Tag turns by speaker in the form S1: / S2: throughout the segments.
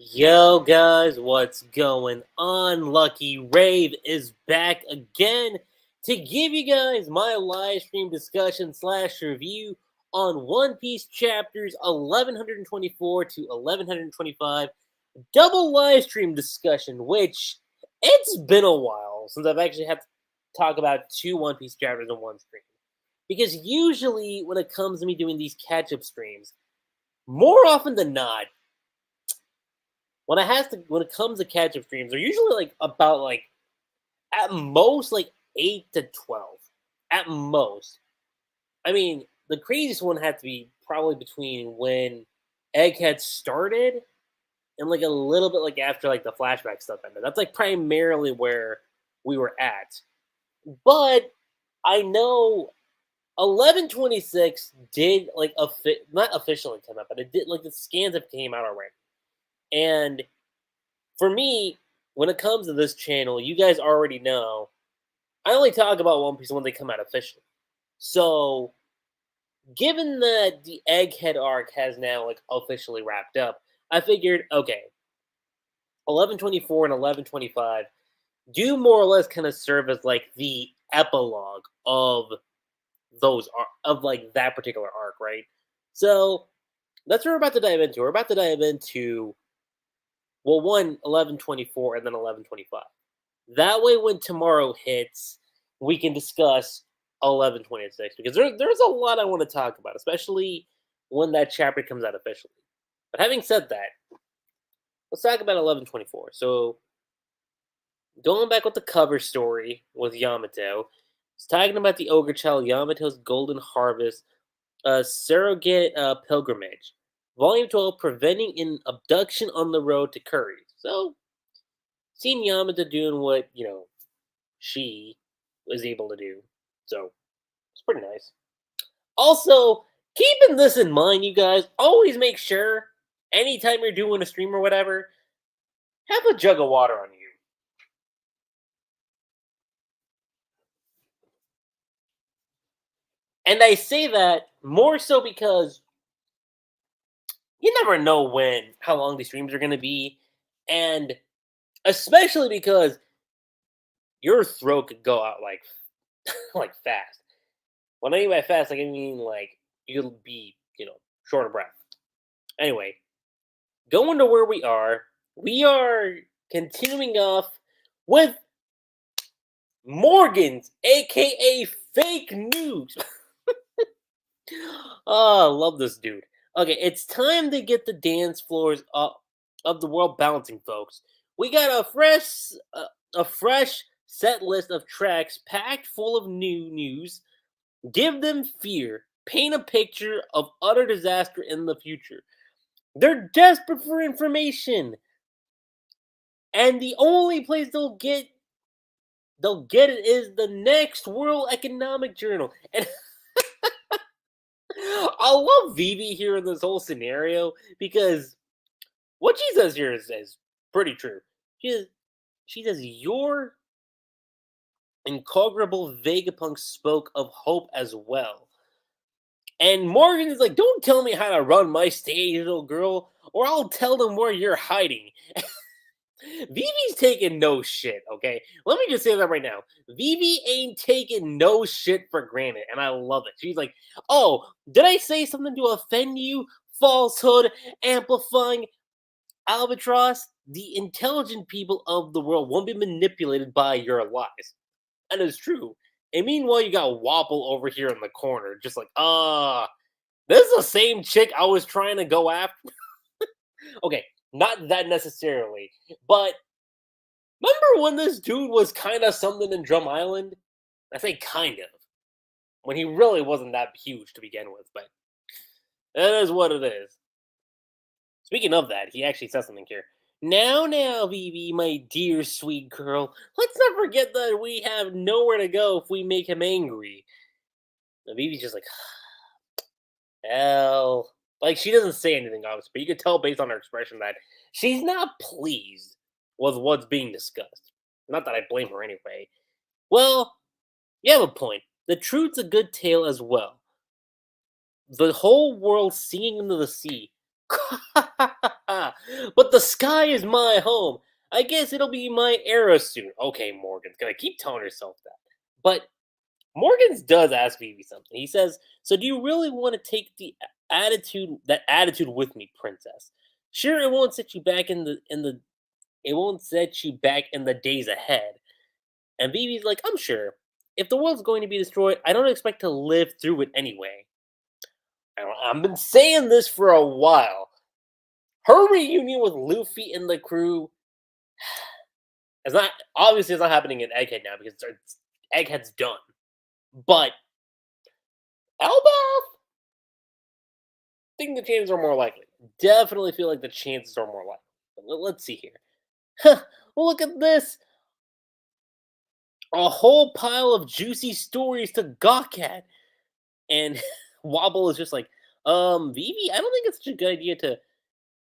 S1: Yo guys, what's going on? LuckyRave is back again to give you guys my live stream discussion slash review on One Piece chapters 1124 to 1125 double live stream discussion, which it's been a while since I've actually had to talk about two One Piece chapters in one stream. Because usually when it comes to me doing these catch-up streams, more often than not, when it comes to catch up streams, they're usually like about like at most like 8 to 12. At most. I mean, the craziest one had to be probably between when Egghead started and like a little bit like after like the flashback stuff ended. That's like primarily where we were at. But I know 1126 did like not officially come up, but it did like the scans have came out already. And for me, when it comes to this channel, you guys already know I only talk about One Piece when they come out officially. So, given that the Egghead arc has now like officially wrapped up, I figured, okay, 1124 and 1125 do more or less kind of serve as like the epilogue of of like that particular arc, right? So that's what we're about to dive into. We're about to dive into well, 1124 and then 1125. That way, when tomorrow hits, we can discuss 1126 because there's a lot I want to talk about, especially when that chapter comes out officially. But having said that, let's talk about 1124. So, going back with the cover story with Yamato, it's talking about the ogre child Yamato's golden harvest, surrogate pilgrimage. Volume 12, preventing an abduction on the road to Curry. So, seeing Yamato doing what, she was able to do. So, it's pretty nice. Also, keeping this in mind, you guys, always make sure, anytime you're doing a stream or whatever, have a jug of water on you. And I say that more so because you never know how long these streams are going to be. And especially because your throat could go out like like fast. When I mean by fast, like I mean like you'll be, short of breath. Anyway, going to where we are continuing off with Morgan's, aka fake news. Oh, I love this dude. Okay, it's time to get the dance floors of the world bouncing, folks. We got a fresh set list of tracks packed full of new news. Give them fear. Paint a picture of utter disaster in the future. They're desperate for information. And the only place they'll get it is the next World Economic Journal. And I love Vivi here in this whole scenario because what she says here is pretty true. She says your incomparable Vegapunk spoke of hope as well. And Morgan is like, don't tell me how to run my stage, little girl, or I'll tell them where you're hiding. Vivi's taking no shit, okay? Let me just say that right now. Vivi ain't taking no shit for granted, and I love it. She's like, oh, did I say something to offend you? Falsehood, amplifying, albatross? The intelligent people of the world won't be manipulated by your lies. And it's true. And meanwhile, you got Wobble over here in the corner, just like, this is the same chick I was trying to go after. Okay, not that necessarily, but remember when this dude was kind of something in Drum Island? I say kind of, when he really wasn't that huge to begin with, but that is what it is. Speaking of that, he actually says something here. Now, Vivi, my dear sweet girl, let's not forget that we have nowhere to go if we make him angry. And Vivi's just like, hell. Like, she doesn't say anything, obviously, but you can tell based on her expression that she's not pleased with what's being discussed. Not that I blame her anyway. Well, you have a point. The truth's a good tale as well. The whole world singing into the sea. But the sky is my home. I guess it'll be my era soon. Okay, Morgan's gonna keep telling herself that. But Morgans does ask Vivi something. He says, "So do you really want to take that attitude with me, princess? Sure, it won't set you back it won't set you back in the days ahead." And Vivi's like, "I'm sure. If the world's going to be destroyed, I don't expect to live through it anyway." I've been saying this for a while. Her reunion with Luffy and the crew is not obviously it's not happening in Egghead now because Egghead's done. But Elbaf, think the chances are more likely. Definitely feel like the chances are more likely. But let's see here. Huh, look at this. A whole pile of juicy stories to gawk at. And Wobble is just like, Vivi, I don't think it's such a good idea to.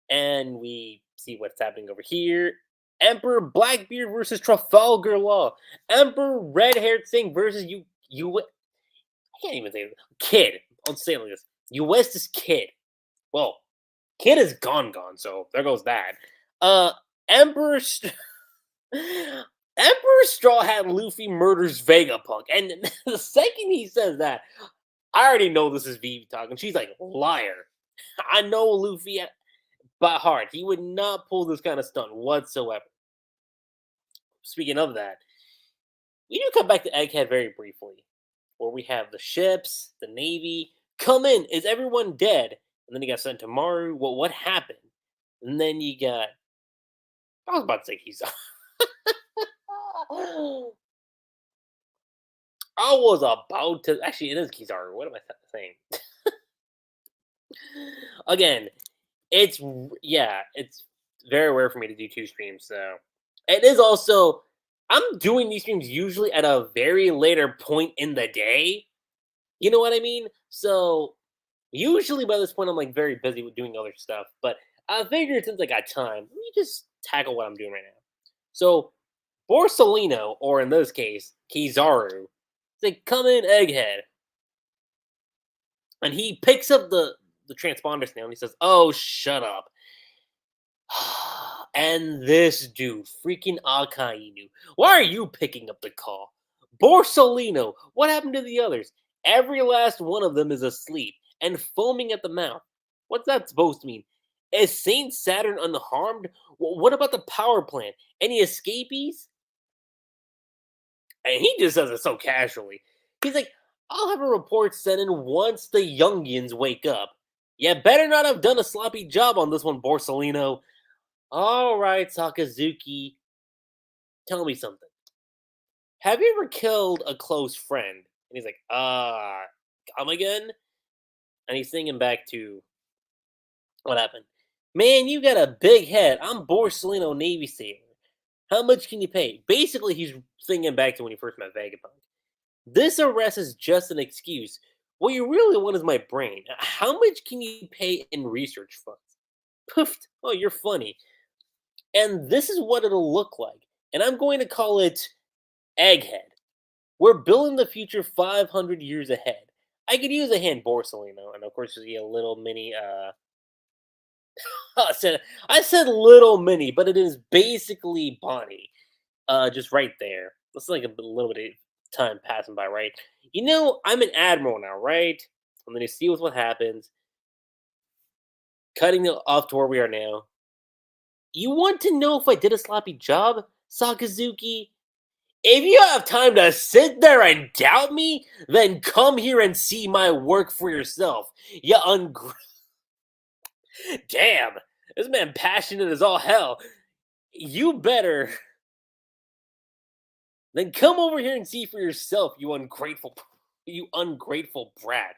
S1: And we see what's happening over here. Emperor Blackbeard versus Trafalgar Law. Emperor Red Haired Thing versus I can't even say it. Kid. I'll say it like this. Eustace Kid. Well, Kid is gone, so there goes that. Uh, Emperor Emperor Straw Hat Luffy murders Vegapunk, and the second he says that, I already know this is Vivi talking. She's like, liar. I know Luffy by heart. He would not pull this kind of stunt whatsoever. Speaking of that, we do come back to Egghead very briefly, where we have the ships, the navy. Come in. Is everyone dead? And then you got sent to Maru. Well, what happened? And then you got. I was about to say he's. I was about to. Actually, it is Kizaru. What am I saying? Again, it's very rare for me to do 2 streams, so it is also I'm doing these streams usually at a very later point in the day. You know what I mean? So usually by this point I'm like very busy with doing other stuff, but I figured since I got time, let me just tackle what I'm doing right now. So Borsalino, or in this case, Kizaru, they come in Egghead, and he picks up the transponder snail and he says, "Oh, shut up." And this dude, freaking Akainu, why are you picking up the call? Borsalino, what happened to the others? Every last one of them is asleep and foaming at the mouth. What's that supposed to mean? Is Saint Saturn unharmed? What about the power plant? Any escapees? And he just says it so casually. He's like, I'll have a report sent in once the Youngians wake up. You better not have done a sloppy job on this one, Borsalino. All right, Sakazuki, tell me something. Have you ever killed a close friend? And he's like, come again? And he's thinking back to what happened. Man, you got a big head. I'm Borsalino Navy Sailor. How much can you pay? Basically, he's thinking back to when he first met Vegapunk. This arrest is just an excuse. What you really want is my brain. How much can you pay in research funds? Poofed. Oh, you're funny. And this is what it'll look like. And I'm going to call it Egghead. We're building the future 500 years ahead. I could use a hand, Borsalino, and of course you see a little mini. I said little mini, but it is basically Bonnie. Just right there. That's like a little bit of time passing by, right? You know, I'm an admiral now, right? And then you see what happens. Cutting it off to where we are now. You want to know if I did a sloppy job, Sakazuki? If you have time to sit there and doubt me, then come here and see my work for yourself. You Damn, this man passionate as all hell. You better. Then come over here and see for yourself, you ungrateful brat.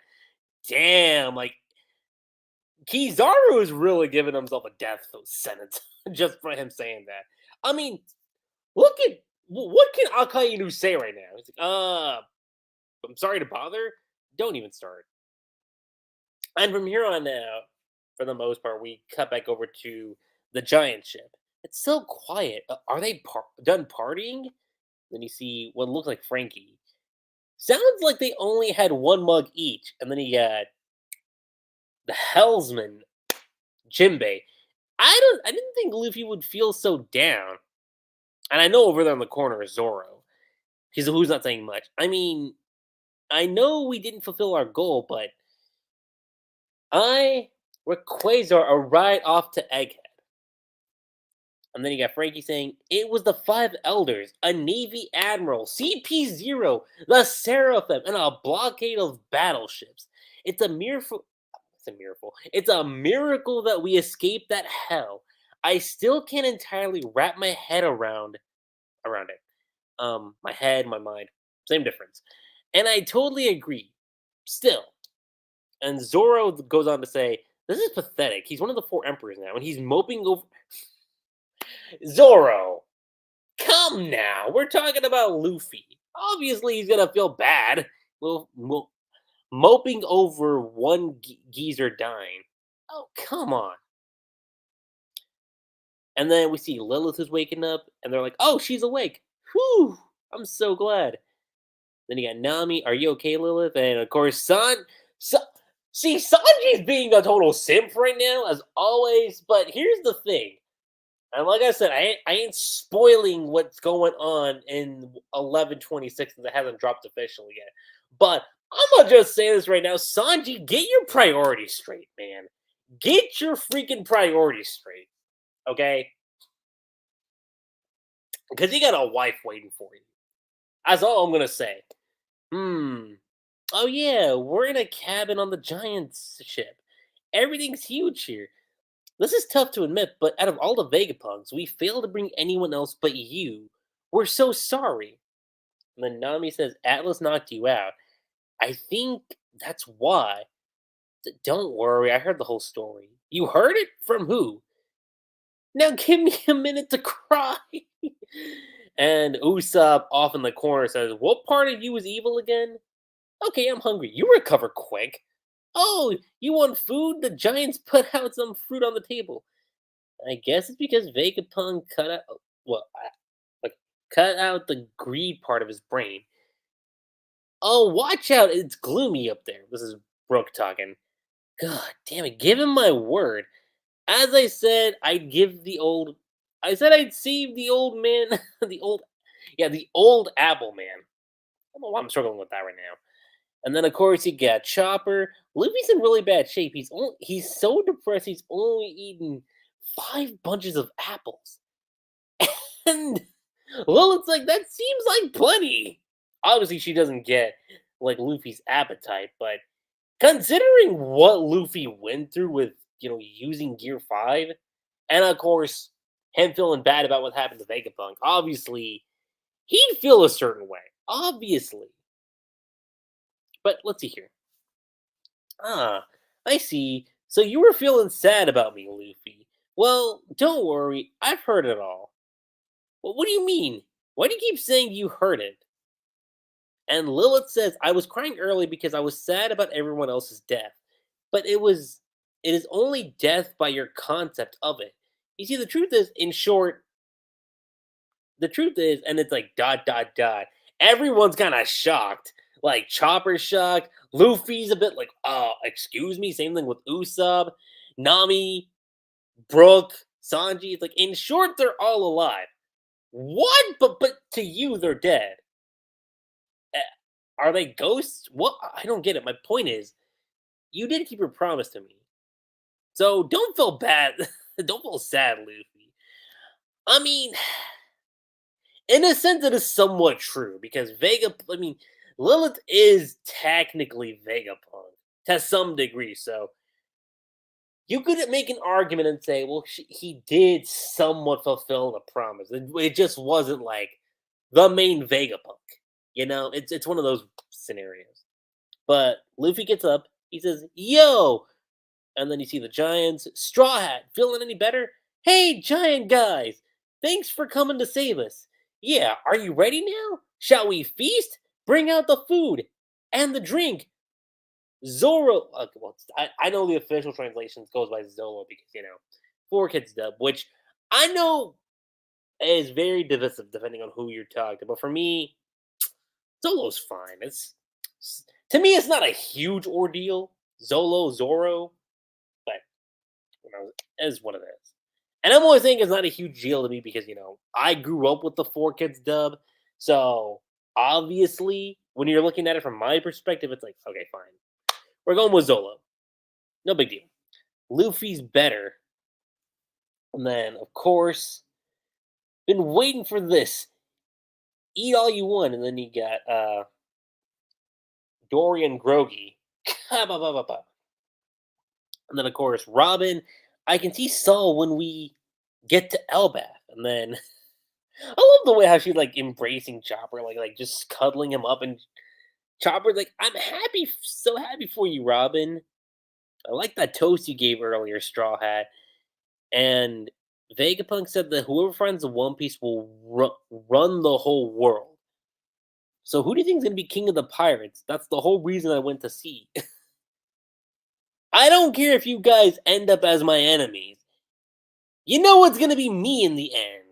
S1: Damn, like Kizaru is really giving himself a death sentence just for him saying that. I mean, look at what can Akainu say right now? He's like, I'm sorry to bother. Don't even start. And from here on out, for the most part, we cut back over to the giant ship. It's so quiet. Are they done partying? Then you see what looks like Frankie. Sounds like they only had one mug each, and then you got the Hellsman, Jimbei. I didn't think Luffy would feel so down. And I know over there in the corner is Zoro. Who's not saying much. I mean, I know we didn't fulfill our goal, but I request a ride off to Egghead. And then you got Frankie saying, it was the five elders, a Navy admiral, CP0, the Seraphim, and a blockade of battleships. It's a miracle. It's a miracle. It's a miracle that we escaped that hell. I still can't entirely wrap my head around it. My head, my mind, same difference. And I totally agree. Still. And Zoro goes on to say, this is pathetic. He's one of the four emperors now, and he's moping over. Zoro, come now. We're talking about Luffy. Obviously, he's gonna feel bad. Moping over one geezer dying. Oh, come on. And then we see Lilith is waking up, and they're like, oh, she's awake. Whew, I'm so glad. Then you got Nami, are you okay, Lilith? And of course, see, Sanji's being a total simp right now, as always. But here's the thing. And like I said, I ain't spoiling what's going on in 11/26 that hasn't dropped officially yet. But I'm gonna just say this right now, Sanji, get your priorities straight, man. Get your freaking priorities straight, okay? Because you got a wife waiting for you. That's all I'm gonna say. Oh yeah, we're in a cabin on the Giants ship. Everything's huge here. This is tough to admit, but out of all the Vegapunks, we failed to bring anyone else but you. We're so sorry. And then Nami says, Atlas knocked you out. I think that's why. Don't worry, I heard the whole story. You heard it? From who? Now give me a minute to cry. And Usopp off in the corner says, what part of you is evil again? Okay, I'm hungry. You recover quick. Oh, you want food? The Giants put out some fruit on the table. I guess it's because Vegapunk like cut out the greed part of his brain. Oh, watch out! It's gloomy up there. This is Brooke talking. God damn it! Give him my word. As I said, I'd give the old. I said I'd save the old man. The old Apple man. I don't know why I'm struggling with that right now. And then of course you got Chopper. Luffy's in really bad shape. He's so depressed. He's only eaten 5 bunches of apples. And Lilith's like, that seems like plenty. Obviously, she doesn't get like Luffy's appetite, but considering what Luffy went through with using Gear 5, and of course him feeling bad about what happened to Vegapunk, obviously he'd feel a certain way. Obviously. But let's see here. Ah, I see. So you were feeling sad about me, Luffy. Well, don't worry, I've heard it all. Well, what do you mean? Why do you keep saying you heard it? And Lilith says, I was crying early because I was sad about everyone else's death. But it is only death by your concept of it. You see, the truth is, in short, the truth is, and it's like dot dot dot. Everyone's kind of shocked. Like Chopper's shocked. Luffy's a bit like, excuse me. Same thing with Usopp, Nami, Brooke, Sanji. It's like, in short, they're all alive. What? But to you, they're dead. Are they ghosts? What? I don't get it. My point is, you did keep your promise to me. So don't feel bad. Don't feel sad, Luffy. I mean, in a sense, it is somewhat true because Lilith is technically Vegapunk to some degree. So you could make an argument and say, well, he did somewhat fulfill the promise. It just wasn't like the main Vegapunk. It's one of those scenarios. But Luffy gets up. He says, "Yo!" And then you see the Giants. Straw Hat, feeling any better? Hey, Giant guys! Thanks for coming to save us. Yeah, are you ready now? Shall we feast? Bring out the food and the drink. Zoro. I know the official translation goes by Zolo because 4 Kids dub, which I know is very divisive depending on who you're talking to. But for me, Zolo's fine. To me, it's not a huge ordeal. Zoro, but it is what it is. And I'm always saying it's not a huge deal to me because, I grew up with the Four Kids dub. So obviously, when you're looking at it from my perspective, it's like, okay, fine. We're going with Zolo. No big deal. Luffy's better. And then, of course, been waiting for this. Eat all you want. And then you got Dorian Groggy. And then, of course, Robin. I can see Saul when we get to Elbaf. And then I love the way how she's like embracing Chopper, like just cuddling him up, and Chopper's like, "I'm happy, so happy for you, Robin. I like that toast you gave earlier, Straw Hat." And Vegapunk said that whoever finds the One Piece will run the whole world. So who do you think is gonna be king of the pirates? That's the whole reason I went to sea. I don't care if you guys end up as my enemies. You know it's gonna be me in the end.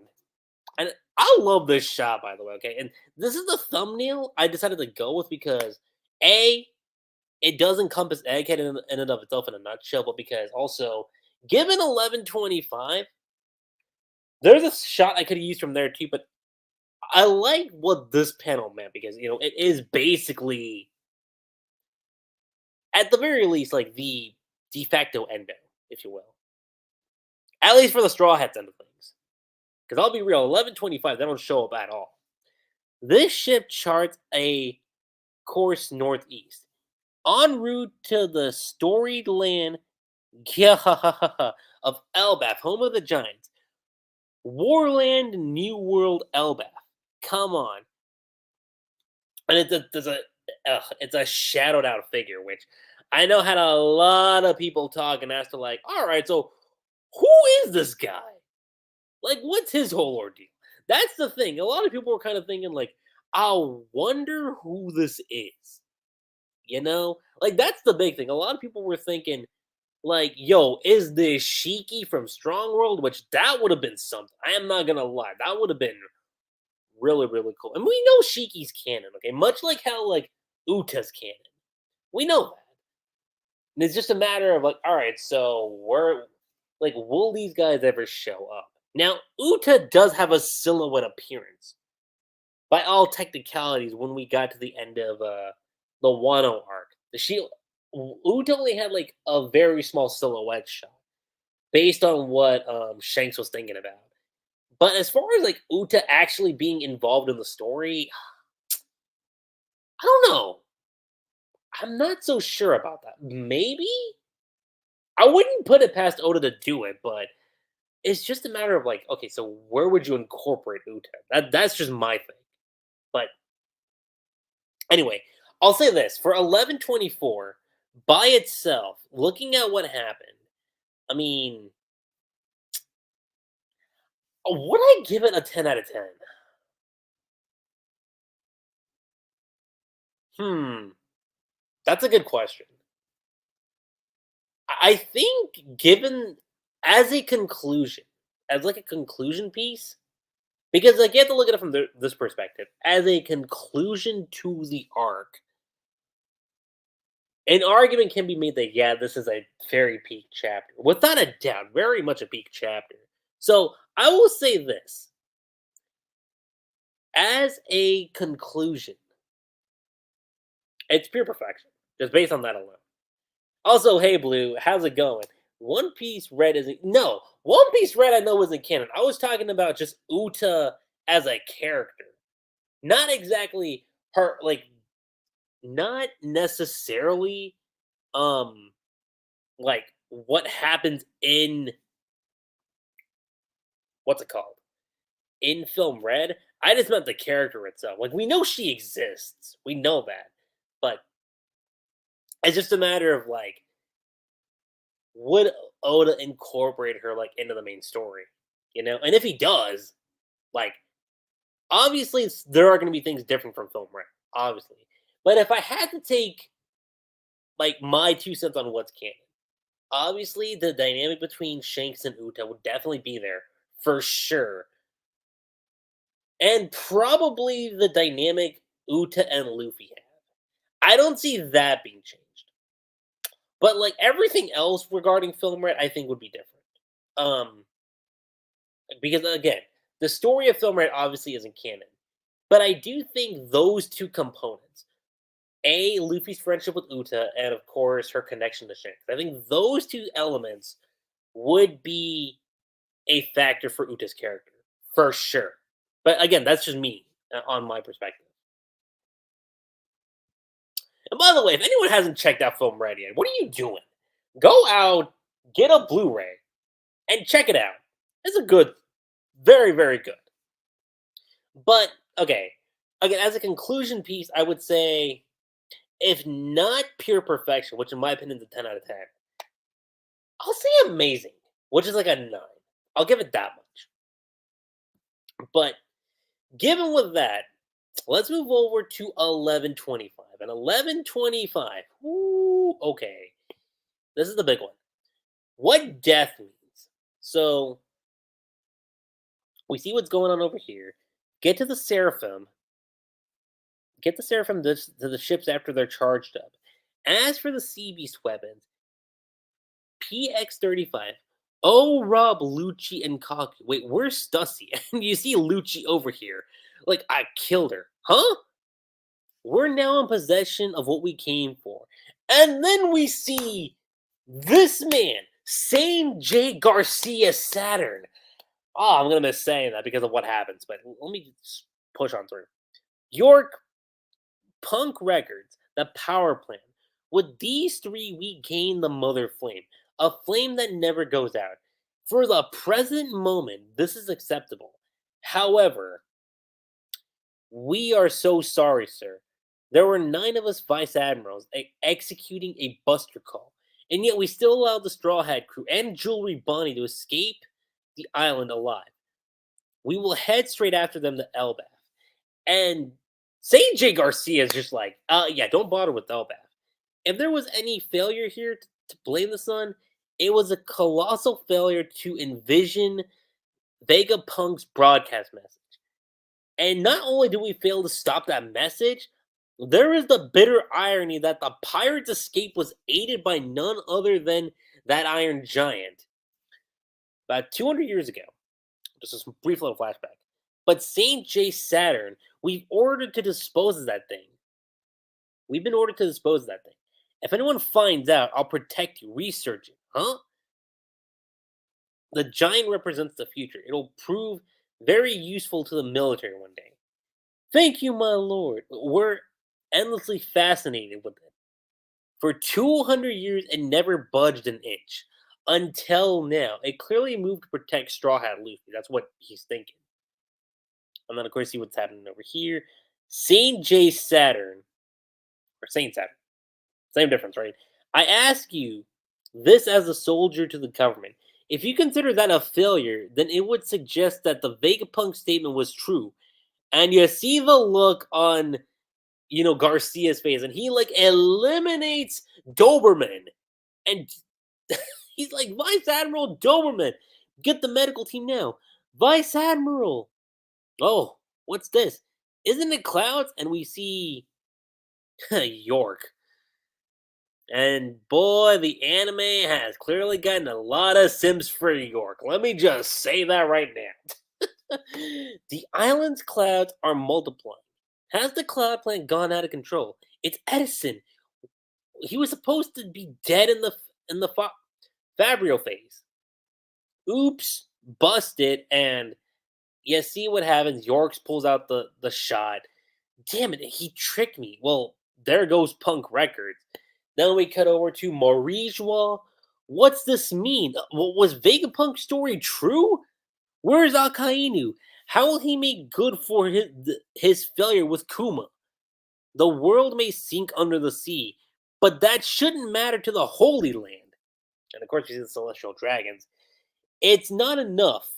S1: And I love this shot, by the way. Okay, and this is the thumbnail I decided to go with because a it does encompass Egghead in and of itself in a nutshell, but because also given 1125, there's a shot I could have used from there too. But I like what this panel meant because it is basically at the very least like the de facto endo, if you will, at least for the Straw Hats end of things. Because I'll be real, 1125 they don't show up at all. This ship charts a course northeast, en route to the storied land of Elbaf, home of the giants. Warland, New World, Elbaf. Come on. And it's a shadowed out figure, which I know had a lot of people talking as to like, all right, so who is this guy? Like, what's his whole ordeal? That's the thing. A lot of people were kind of thinking like, I wonder who this is. Like that's the big thing. A lot of people were thinking, like, yo, is this Shiki from Strong World? Which that would have been something. I am not gonna lie. That would have been really, really cool. And we know Shiki's canon, okay? Much like how like Uta's canon. We know that. And it's just a matter of like, all right, so will these guys ever show up? Now, Uta does have a silhouette appearance. By all technicalities, when we got to the end of the Wano arc, the shield Uta only had like a very small silhouette shot based on what Shanks was thinking about. But as far as like Uta actually being involved in the story, I don't know. I'm not so sure about that. Maybe I wouldn't put it past Oda to do it, but it's just a matter of like, okay, so where would you incorporate Uta? That's just my thing. But anyway, I'll say this for 1124 by itself, looking at what happened, I mean, would I give it a 10 out of 10? Hmm, that's a good question. I think given as a conclusion, as like a conclusion piece, because like you have to look at it from this perspective, as a conclusion to the arc, an argument can be made that yeah, this is a very peak chapter, without a doubt, very much a peak chapter. So I will say this as a conclusion, it's pure perfection, just based on that alone. Also, hey Blue, how's it going? One Piece Red isn't no One Piece Red. I know isn't canon. I was talking about just Uta as a character, not exactly her. Like, not necessarily, um, like what happens in what's it called in Film Red. I just meant the character itself. Like, we know she exists, we know that, but it's just a matter of like would Oda incorporate her like into the main story, And if he does, like obviously there are going to be things different from Film Red, obviously. But if I had to take like my 2 cents on what's canon, obviously the dynamic between Shanks and Uta would definitely be there for sure, and probably the dynamic Uta and Luffy have. I don't see that being changed, but like everything else regarding Film Red, I think would be different. Um, Because again, the story of Film Red obviously isn't canon, but I do think those two components, a Luffy's friendship with Uta, and of course her connection to Shanks, I think those two elements would be a factor for Uta's character for sure. But again, that's just me on my perspective. And by the way, if anyone hasn't checked out Film Red yet, what are you doing? Go out, get a Blu-ray, and check it out. It's a good, very, very good. But okay, again, as a conclusion piece, I would say, if not pure perfection, which in my opinion is a 10 out of 10, I'll say amazing, which is like a 9. I'll give it that much. But given with that, let's move over to 1125. And 1125, ooh, okay. This is the big one. What death means. So, we see what's going on over here. Get to the Seraphim. Get the Seraphim to the ships after they're charged up. As for the Sea Beast weapons, PX-35. Oh, Rob, Lucci, and Kaku. Wait, where's Stussy? And you see Lucci over here. Like, I killed her. Huh? We're now in possession of what we came for. And then we see this man, Saint J. Garcia Saturn. Oh, I'm going to miss saying that because of what happens, but let me just push on through. York, Punk Records, the Power Plant. With these three, we gain the Mother Flame, a flame that never goes out. For the present moment, this is acceptable. However, we are so sorry, sir. There were 9 of us vice admirals executing a buster call, and yet we still allowed the Straw Hat crew and Jewelry Bonnie to escape the island alive. We will head straight after them to Elbaf. And St. J. Garcia is just like, yeah, don't bother with Elbaf. If there was any failure here to blame the sun, it was a colossal failure to envision Vegapunk's broadcast message. And not only do we fail to stop that message, there is the bitter irony that the pirates' escape was aided by none other than that Iron Giant. About 200 years ago, just a brief little flashback. But St. J. Saturn, we've ordered to dispose of that thing. We've been ordered to dispose of that thing. If anyone finds out, I'll protect you. Research it. Huh? The giant represents the future. It'll prove very useful to the military one day. Thank you, my lord. We're endlessly fascinated with it. For 200 years, it never budged an inch. Until now. It clearly moved to protect Straw Hat Luffy. That's what he's thinking. And then, of course, see what's happening over here. St. J. Saturn. Or Saint Saturn. Same difference, right? I ask you this as a soldier to the government. If you consider that a failure, then it would suggest that the Vegapunk statement was true. And you see the look on, Garcia's face, and he like eliminates Doberman. And he's like, Vice Admiral Doberman, get the medical team now. Vice Admiral. Oh, what's this? Isn't it clouds? And we see York. And boy, the anime has clearly gotten a lot of Sims for York. Let me just say that right now. The island's clouds are multiplying. Has the cloud plant gone out of control? It's Edison. He was supposed to be dead in the Fabrio phase. Oops, busted, and you see what happens. Yorks pulls out the shot. Damn it, he tricked me. Well, there goes Punk Records. Then we cut over to Marijwa. What's this mean? Was Vegapunk's story true? Where's Akainu? How will he make good for his failure with Kuma? The world may sink under the sea, but that shouldn't matter to the Holy Land. And of course, you see the Celestial Dragons. It's not enough.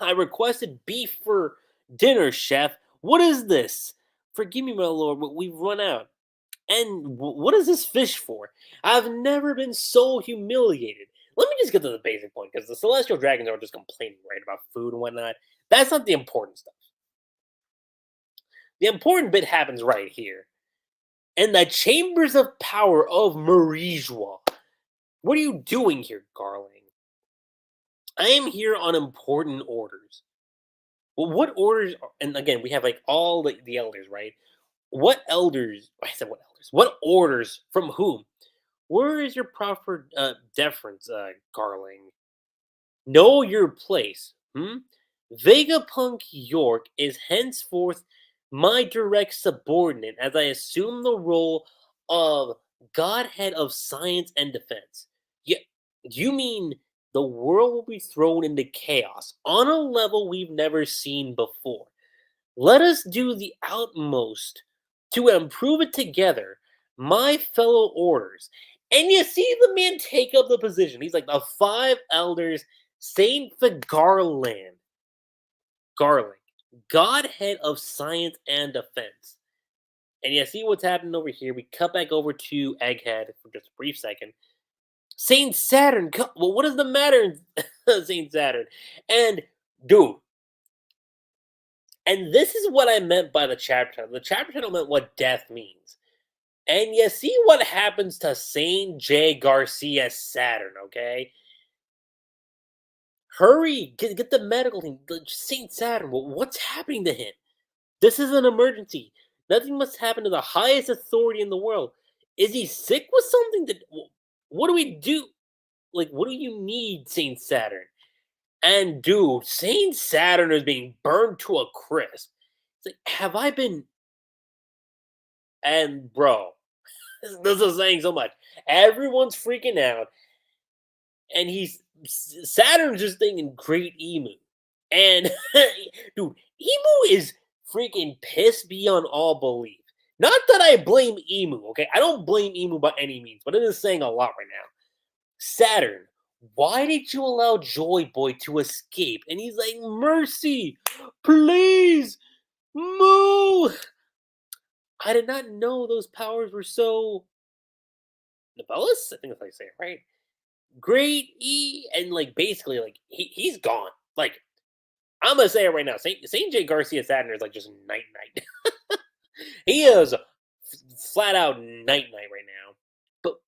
S1: I requested beef for dinner, chef. What is this? Forgive me, my lord, but we've run out. And what is this fish for? I've never been so humiliated. Let me just get to the basic point, because the Celestial Dragons are just complaining, right, about food and whatnot. That's not the important stuff. The important bit happens right here. In the Chambers of Power of Marijwa. What are you doing here, Garling? I am here on important orders. Well, what orders? And again, we have like all the elders, right? What elders? I said what elders? What orders from whom? Where is your proper deference, Garling? Know your place. Hmm? Vegapunk York is henceforth my direct subordinate as I assume the role of Godhead of Science and Defense. Yeah, you mean the world will be thrown into chaos on a level we've never seen before? Let us do the utmost to improve it together, my fellow orders. And you see the man take up the position. He's like the five elders, Saint Garland, Godhead of Science and Defense. And you see what's happening over here. We cut back over to Egghead for just a brief second. Saint Saturn, well, what is the matter, Saint Saturn? And dude, and this is what I meant by the chapter title. The chapter title meant what death means. And you see what happens to Saint J. Garcia Saturn, okay? Hurry, get the medical team. Saint Saturn, what's happening to him? This is an emergency. Nothing must happen to the highest authority in the world. Is he sick with something? What do we do? Like, what do you need, Saint Saturn? And dude, Saint Saturn is being burned to a crisp. It's like, have I been? And bro, this is saying so much. Everyone's freaking out, and Saturn's just thinking Great Emu, and dude, Emu is freaking pissed beyond all belief. Not that I blame Emu, okay? I don't blame Emu by any means, but it is saying a lot right now. Saturn, why did you allow Joy Boy to escape? And he's like, mercy, please, Moo. I did not know those powers were so nebulous. I think that's how you say it, right? Great E, and like basically, like he's gone. Like I'm gonna say it right now. Saint J Garcia Saturn is like just night night. He is flat out night night right now. But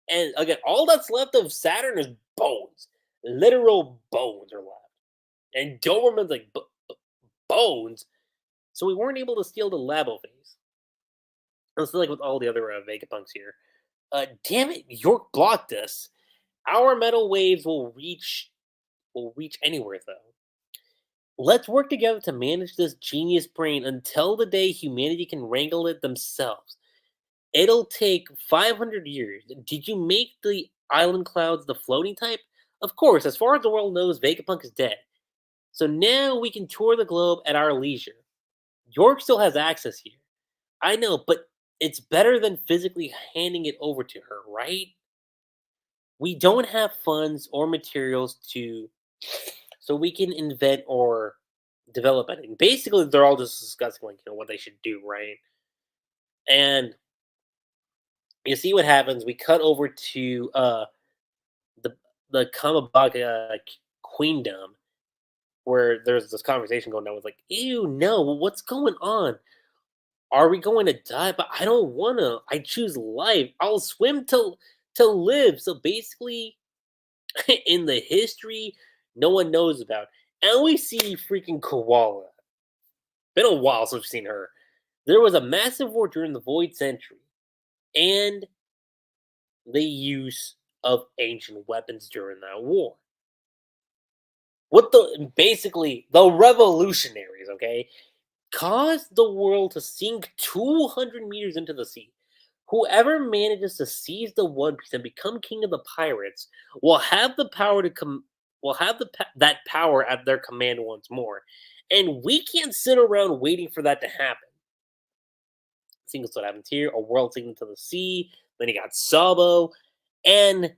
S1: and again, all that's left of Saturn is bones. Literal bones are left. And Doberman's like bones. So we weren't able to steal the Labo phase. It's like with all the other Vegapunks here. Damn it, York blocked us. Our metal waves will reach anywhere though. Let's work together to manage this genius brain until the day humanity can wrangle it themselves. It'll take 500 years. Did you make the island clouds the floating type? Of course, as far as the world knows, Vegapunk is dead. So now we can tour the globe at our leisure. York still has access here. I know, but it's better than physically handing it over to her, right? We don't have funds or materials to so we can invent or develop anything. Basically, they're all just discussing like what they should do, right? And you see what happens. We cut over to the Kamabaka Queendom, where there's this conversation going on with like, ew, no, what's going on? Are we going to die? But I don't wanna. I choose life. I'll swim to live. So basically, in the history no one knows about, and we see freaking Koala. Been a while since we've seen her. There was a massive war during the Void Century, and the use of ancient weapons during that war. What the basically the revolutionaries, okay, caused the world to sink 200 meters into the sea. Whoever manages to seize the One Piece and become king of the pirates will have the power to come. Will have that power at their command once more, and we can't sit around waiting for that to happen. See what happens here. A world sinking into the sea. Then you got Sabo, and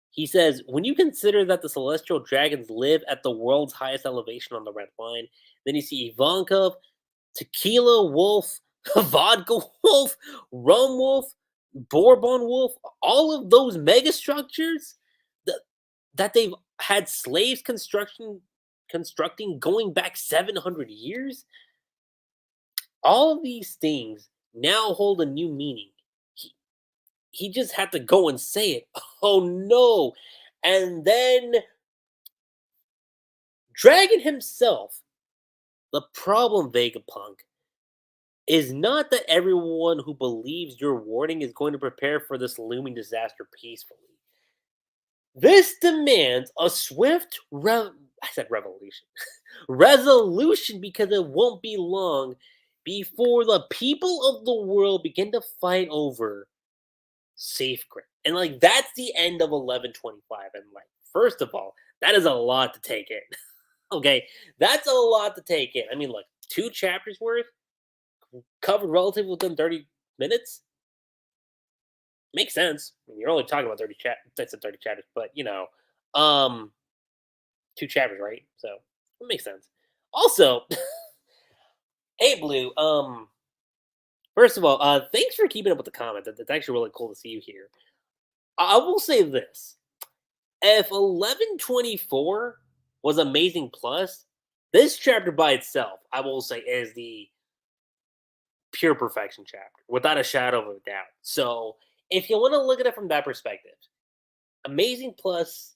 S1: he says, when you consider that the celestial dragons live at the world's highest elevation on the red line, then you see Ivankov, Tequila Wolf, Vodka Wolf, Rum Wolf, Bourbon Wolf, all of those mega structures that they've had slaves constructing going back 700 years. All of these things now hold a new meaning. He just had to go and say it. Oh no. And then Dragon himself, the problem, Vegapunk, is not that everyone who believes your warning is going to prepare for this looming disaster peacefully. This demands a swift I said revolution. Resolution, because it won't be long before the people of the world begin to fight over safe ground. And like that's the end of 1125. And like, first of all, that is a lot to take in. Okay, that's a lot to take in. I mean, like 2 chapters worth covered relatively within 30 minutes. Makes sense. I mean, you're only talking about 30 that's a 30 chapters, but um 2 chapters, right? So it makes sense. Also, hey Blue, first of all, thanks for keeping up with the comment. That's actually really cool to see you here. I will say this. If 1124 was amazing plus, this chapter by itself, I will say, is the pure perfection chapter, without a shadow of a doubt. So if you want to look at it from that perspective, amazing plus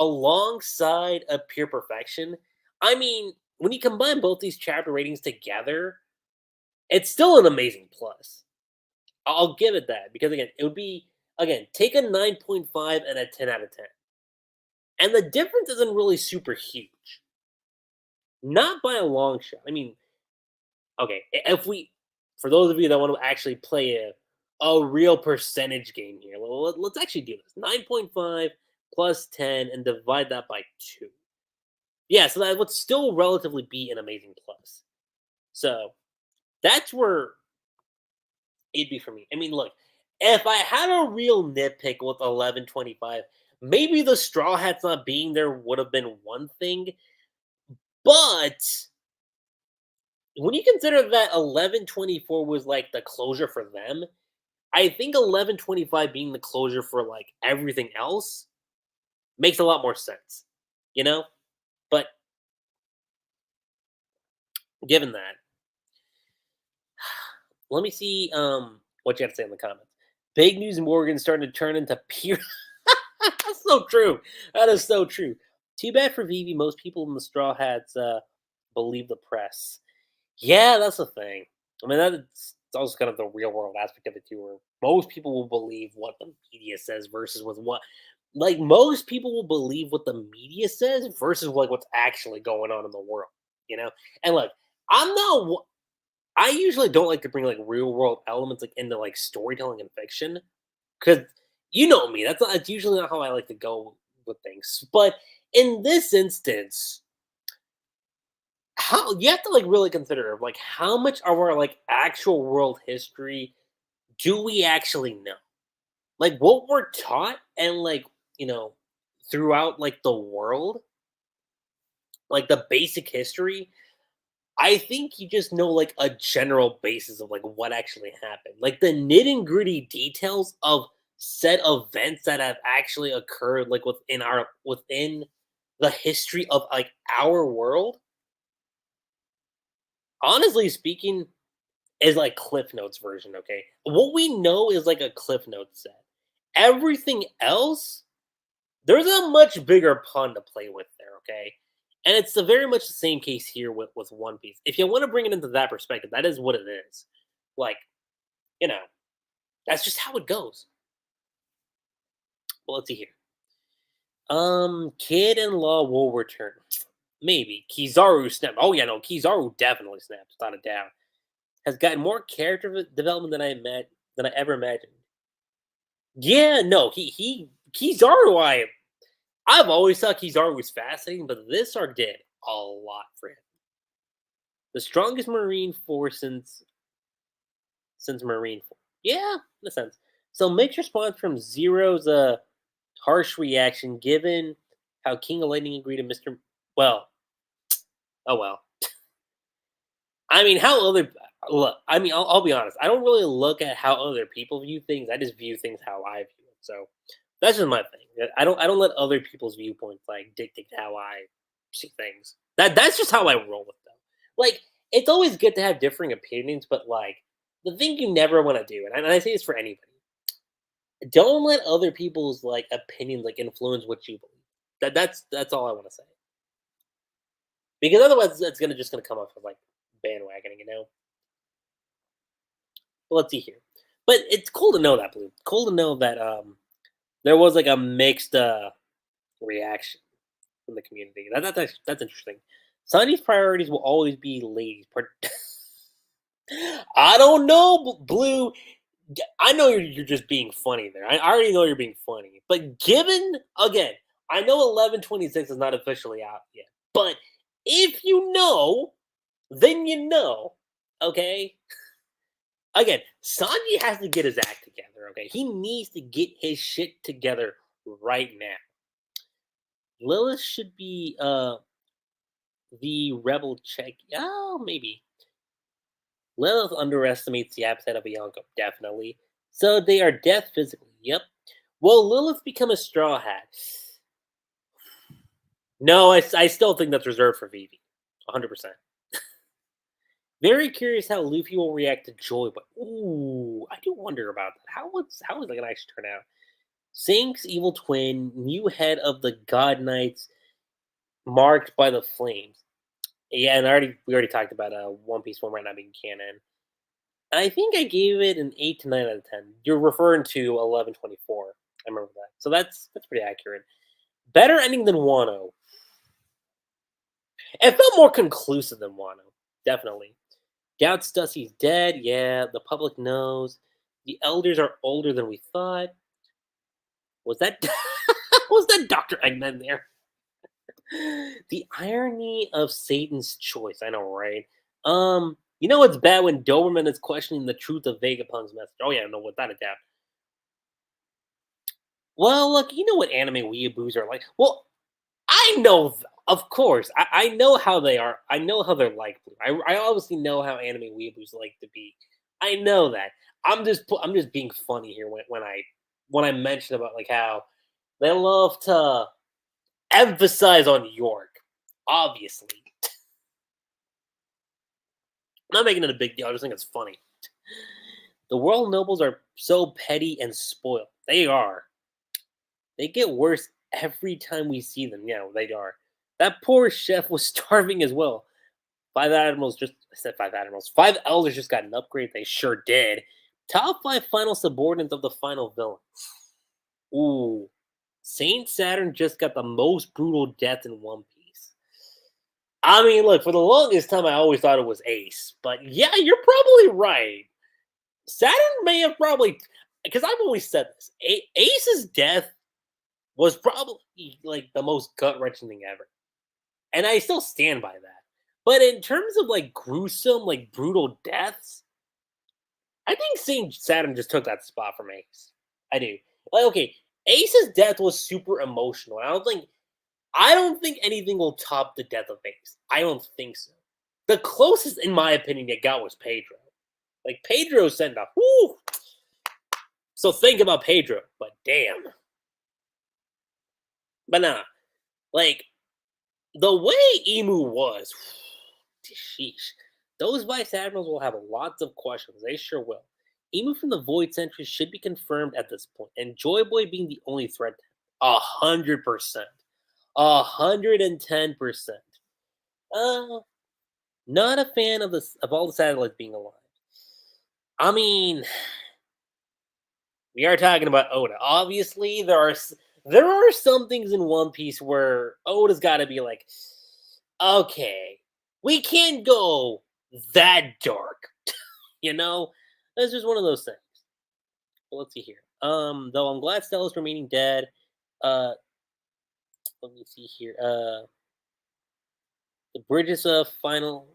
S1: alongside a pure perfection, I mean, when you combine both these chapter ratings together, it's still an amazing plus. I'll give it that because again, it would be again take a 9.5 and a 10 out of 10, and the difference isn't really super huge, not by a long shot. I mean, okay, if we, for those of you that want to actually play a real percentage game here, let's actually do this: 9.5 plus 10 and divide that by 2. Yeah, so that would still relatively be an amazing plus. So that's where it'd be for me. I mean, look, if I had a real nitpick with 1125, maybe the Straw Hats not being there would have been one thing. But when you consider that 1124 was like the closure for them, I think 1125 being the closure for like everything else makes a lot more sense, you know? But given that, let me see what you have to say in the comments. Big News Morgan starting to turn into pure. That's so true. That is so true. Too bad for Vivi. Most people in the Straw Hats believe the press. Yeah, that's the thing. I mean, that's also kind of the real world aspect of it too, where most people will believe what the media says versus with what, like most people will believe what the media says versus like what's actually going on in the world, you know. And like, I'm not. I usually don't like to bring like real world elements like into like storytelling and fiction because you know me. That's usually not how I like to go with things. But in this instance, how you have to like really consider like how much of our like actual world history do we actually know? Like what we're taught and like throughout like the world, like the basic history. I think you just know like a general basis of like what actually happened, like the nitty gritty details of said events that have actually occurred, like within the history of like our world. Honestly speaking, is like Cliff Notes version. Okay, what we know is like a Cliff Notes set. Everything else, there's a much bigger pond to play with there. Okay, and it's very much the same case here with One Piece. If you want to bring it into that perspective, that is what it is. Like, you know, that's just how it goes. Well, let's see here. Kid in Law will return. Maybe Kizaru snapped. Oh yeah, no, Kizaru definitely snaps, without a doubt. Has gotten more character development than I ever imagined. Yeah, no, he Kizaru. I've always thought Kizaru was fascinating, but this arc did a lot for him. The strongest Marine force since Marine Force. Yeah, in a sense. So mixed response from Zero's harsh reaction, given how King of Lightning agreed to Mr. Well, oh well. I mean, how other look. I mean, I'll be honest. I don't really look at how other people view things. I just view things how I view it. So that's just my thing. I don't let other people's viewpoints like dictate how I see things. That's just how I roll with them. Like it's always good to have differing opinions, but like the thing you never want to do, and I say this for anybody, don't let other people's like opinions like influence what you believe. That's all I want to say. Because otherwise, it's just gonna come off as like bandwagoning, you know. But let's see here. But it's cool to know that, Blue. Cool to know that there was like a mixed reaction from the community. That's interesting. Sunny's priorities will always be ladies. I don't know, Blue. I know you're just being funny there. I already know you're being funny. But given again, I know 11/26 is not officially out yet. But if you know, then you know. Okay? Again, Sanji has to get his act together, okay? He needs to get his shit together right now. Lilith should be the rebel check. Oh, maybe. Lilith underestimates the appetite of a Yonko, definitely. So they are death physically. Yep. Will Lilith become a straw hat? No, I still think that's reserved for Vivi. 100%. Very curious how Luffy will react to Joy, but ooh, I do wonder about that. How is that gonna actually turn out? Sink's evil twin, new head of the God Knights, marked by the flames. Yeah, and we already talked about One Piece one right now being canon. I think I gave it an 8 to 9 out of 10. You're referring to 11/24. I remember that. So that's pretty accurate. Better ending than Wano. It felt more conclusive than Wano, definitely. Doubts Dusty's dead. Yeah, the public knows. The elders are older than we thought. Was that was that Dr. Eggman there? The irony of Satan's choice. I know, right? You know it's bad when Doberman is questioning the truth of Vegapung's message. Oh yeah, no, without a doubt. Well, look, you know what anime weeaboos are like. Well, I know, of course, I know how they are. I know how they're like. I obviously know how anime weeaboos like to be. I know that. I'm just being funny here when I mention about like how they love to emphasize on York. Obviously, I'm not making it a big deal. I just think it's funny. The world nobles are so petty and spoiled. They are. They get worse every time we see them. Yeah, they are. That poor chef was starving as well. I said five admirals. Five elders just got an upgrade. They sure did. Top five final subordinates of the final villain. Ooh. Saint Saturn just got the most brutal death in One Piece. I mean, look, for the longest time, I always thought it was Ace. But yeah, you're probably right. Saturn may have probably, because I've always said this, Ace's death was probably like the most gut wrenching thing ever, and I still stand by that. But in terms of like gruesome, like brutal deaths, I think Saint Saturn just took that spot from Ace. I do. Like, okay, Ace's death was super emotional. I don't think anything will top the death of Ace. I don't think so. The closest, in my opinion, it got was Pedro. Like Pedro sent off. Woo! So think about Pedro, but damn. But nah, like the way Imu was, sheesh. Those vice admirals will have lots of questions. They sure will. Imu from the Void Sentry should be confirmed at this point, and Joy Boy being the only threat. 100%, 110%. Uh, Not a fan of all the satellites being alive. I mean, we are talking about Oda. Obviously, there are some things in One Piece where Oda's got to be like, okay, we can't go that dark. You know, that's just one of those things. But let's see here. Though I'm glad Stella's remaining dead. Uh, let me see here. The Bridges final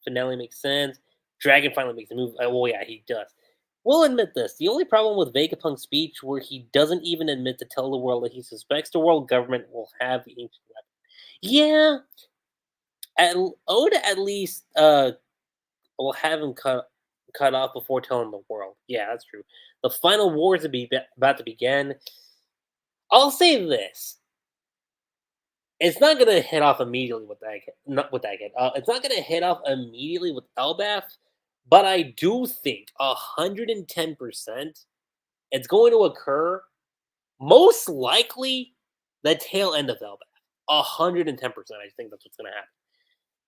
S1: finale makes sense. Dragon finally makes a move. Oh yeah, he does. We'll admit this. The only problem with Vegapung's speech, where he doesn't even admit to tell the world that he suspects the world government will have the ancient weapon. Yeah, Oda at least will have him cut off before telling the world. Yeah, that's true. The final wars about to begin. I'll say this: it's not gonna hit off immediately with Egghead. Not with Egghead. It's not gonna hit off immediately with Elbaf, but I do think 110% it's going to occur. Most likely, the tail end of Elbaf. 110%. I think that's what's gonna happen.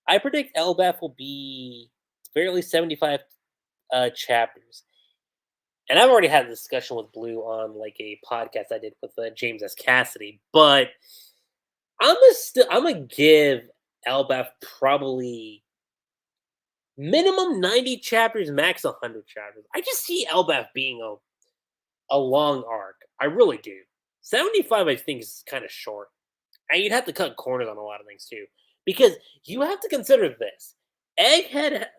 S1: I predict Elbaf will be barely 75 chapters. And I've already had a discussion with Blue on like a podcast I did with James S. Cassidy, but I'm gonna give Elbaf probably minimum 90 chapters, max 100 chapters. I just see Elbaf being a long arc. I really do. 75, I think, is kind of short. And you'd have to cut corners on a lot of things too. Because you have to consider this.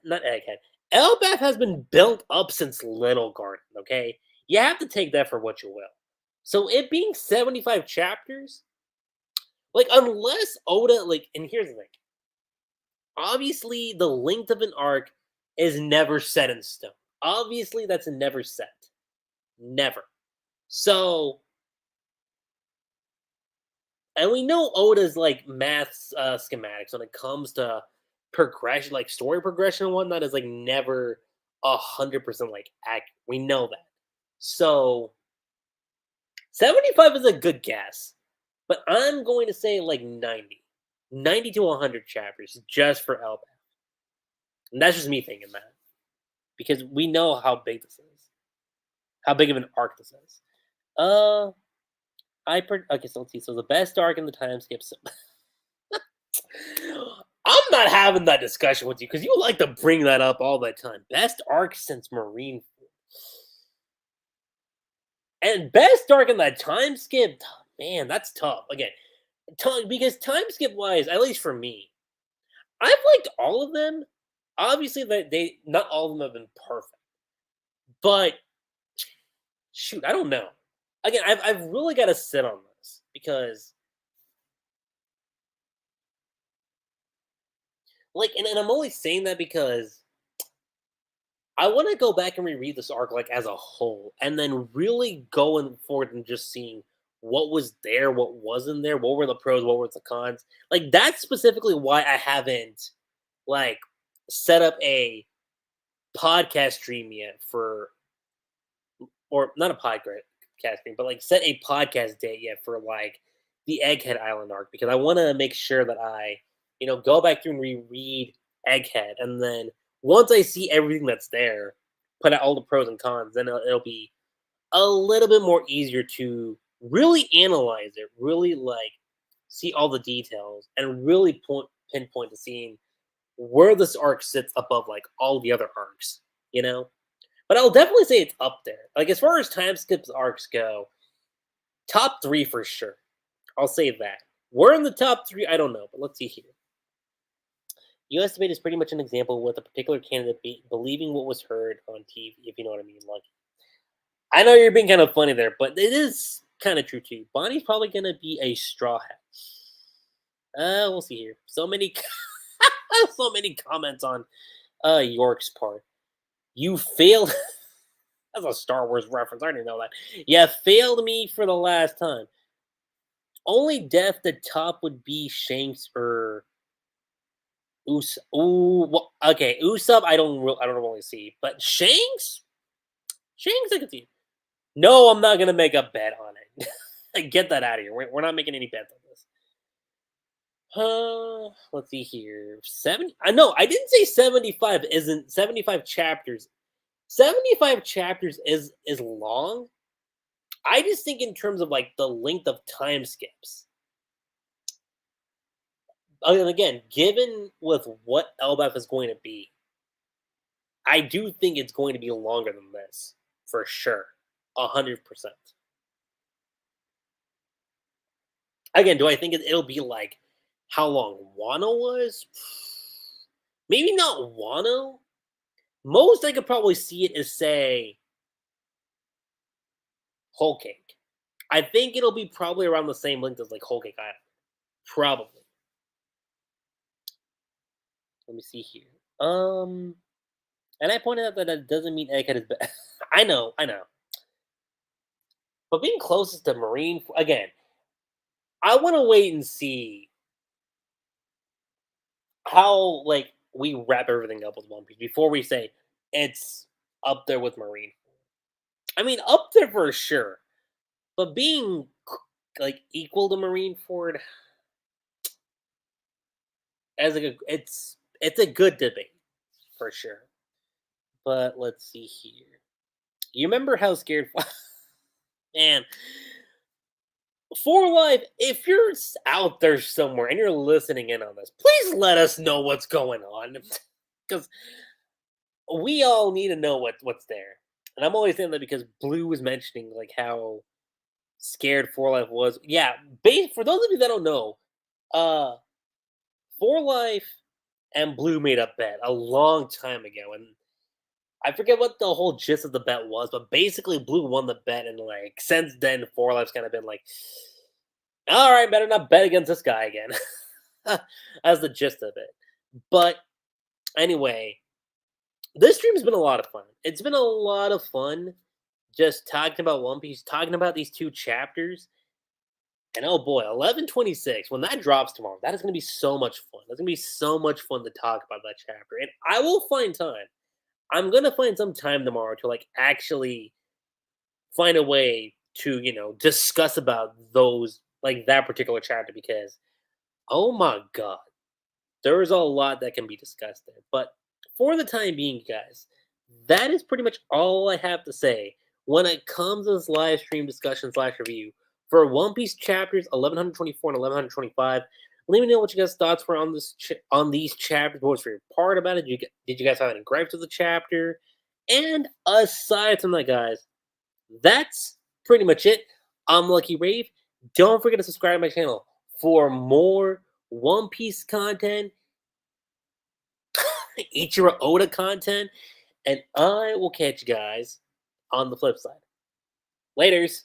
S1: Not Egghead, Elbaf has been built up since Little Garden, okay? You have to take that for what you will. So it being 75 chapters, like, unless Oda, like, and here's the thing. Obviously, the length of an arc is never set in stone. Obviously, that's never set. Never. So, and we know Oda's like math schematics when it comes to progression, like story progression and whatnot, is like never 100% like accurate. We know that. So 75 is a good guess, but I'm going to say like 90 to 100 chapters just for Elbaf. And that's just me thinking that because we know how big this is, how big of an arc this is. Uh, okay, so let's see. So the best arc in the time skip. So I'm not having that discussion with you because you like to bring that up all the time. Best arc since Marine, and best arc in that time skip. Man, that's tough. Again, because time skip wise, at least for me, I've liked all of them. Obviously, that they not all of them have been perfect, but shoot, I don't know. Again, I've really got to sit on this because, like, and I'm only saying that because I want to go back and reread this arc like as a whole, and then really going forward and just seeing what was there, what wasn't there, what were the pros, what were the cons. Like that's specifically why I haven't like set up a podcast stream yet for, or not a podcast stream, but like set a podcast date yet for like the Egghead Island arc because I want to make sure that I, go back through and reread Egghead, and then once I see everything that's there, put out all the pros and cons, then it'll be a little bit more easier to really analyze it, really like see all the details, and really pinpoint to seeing where this arc sits above like all the other arcs, you know. But I'll definitely say it's up there. Like as far as time skips arcs go, top three for sure. I'll say that. We're in the top three. I don't know, but let's see here. You estimate is pretty much an example with a particular candidate believing what was heard on TV, if you know what I mean. Like, I know you're being kind of funny there, but it is kind of true too. Bonnie's probably gonna be a straw hat. We'll see here. So many, so many comments on York's part. You failed. That's a Star Wars reference. I didn't know that. You failed me for the last time. Only death the top would be Shanks or Ooh, well, okay. Usopp, I don't really see, but Shanks, I can see. No, I'm not gonna make a bet on it. Get that out of here. We're not making any bets on this. Let's see here. 70. I know I didn't say 75 isn't 75 chapters. 75 chapters is long. I just think in terms of like the length of time skips. And again, given with what Elbaf is going to be, I do think it's going to be longer than this for sure, 100%. Again, do I think it'll be like how long Wano was? Maybe not Wano. Most I could probably see it as say Whole Cake. I think it'll be probably around the same length as like Whole Cake Island. Probably. Let me see here. And I pointed out that that doesn't mean Egghead is bad. I know. But being closest to Marine again, I want to wait and see how like we wrap everything up with One Piece before we say it's up there with Marine. I mean, up there for sure, but being like equal to Marine Ford, as like it's a good debate for sure. But let's see here. You remember how scared man for life, if you're out there somewhere and you're listening in on this, please let us know what's going on. Because we all need to know what's there. And I'm always saying that because Blue was mentioning like how scared For Life was. Yeah, for those of you that don't know, uh For Life and Blue made a bet a long time ago, and I forget what the whole gist of the bet was, but basically Blue won the bet, and like since then, For Life's kind of been like, all right, better not bet against this guy again. That's the gist of it. But anyway, this stream has been a lot of fun. It's been a lot of fun just talking about One Piece, talking about these two chapters. And oh boy, 1126, when that drops tomorrow, that is going to be so much fun. That's going to be so much fun to talk about that chapter. And I will find time. I'm going to find some time tomorrow to like actually find a way to, discuss about those, like that particular chapter because oh my god, there is a lot that can be discussed there. But for the time being, guys, that is pretty much all I have to say when it comes to this live stream discussion slash review for One Piece chapters 1124 and 1125. Let me know what you guys' thoughts were on on these chapters. What was your favorite part about it? Did you guys have any gripes with the chapter? And aside from that, guys, that's pretty much it. I'm LuckyRave. Don't forget to subscribe to my channel for more One Piece content, Ichiro Oda content, and I will catch you guys on the flip side. Laters.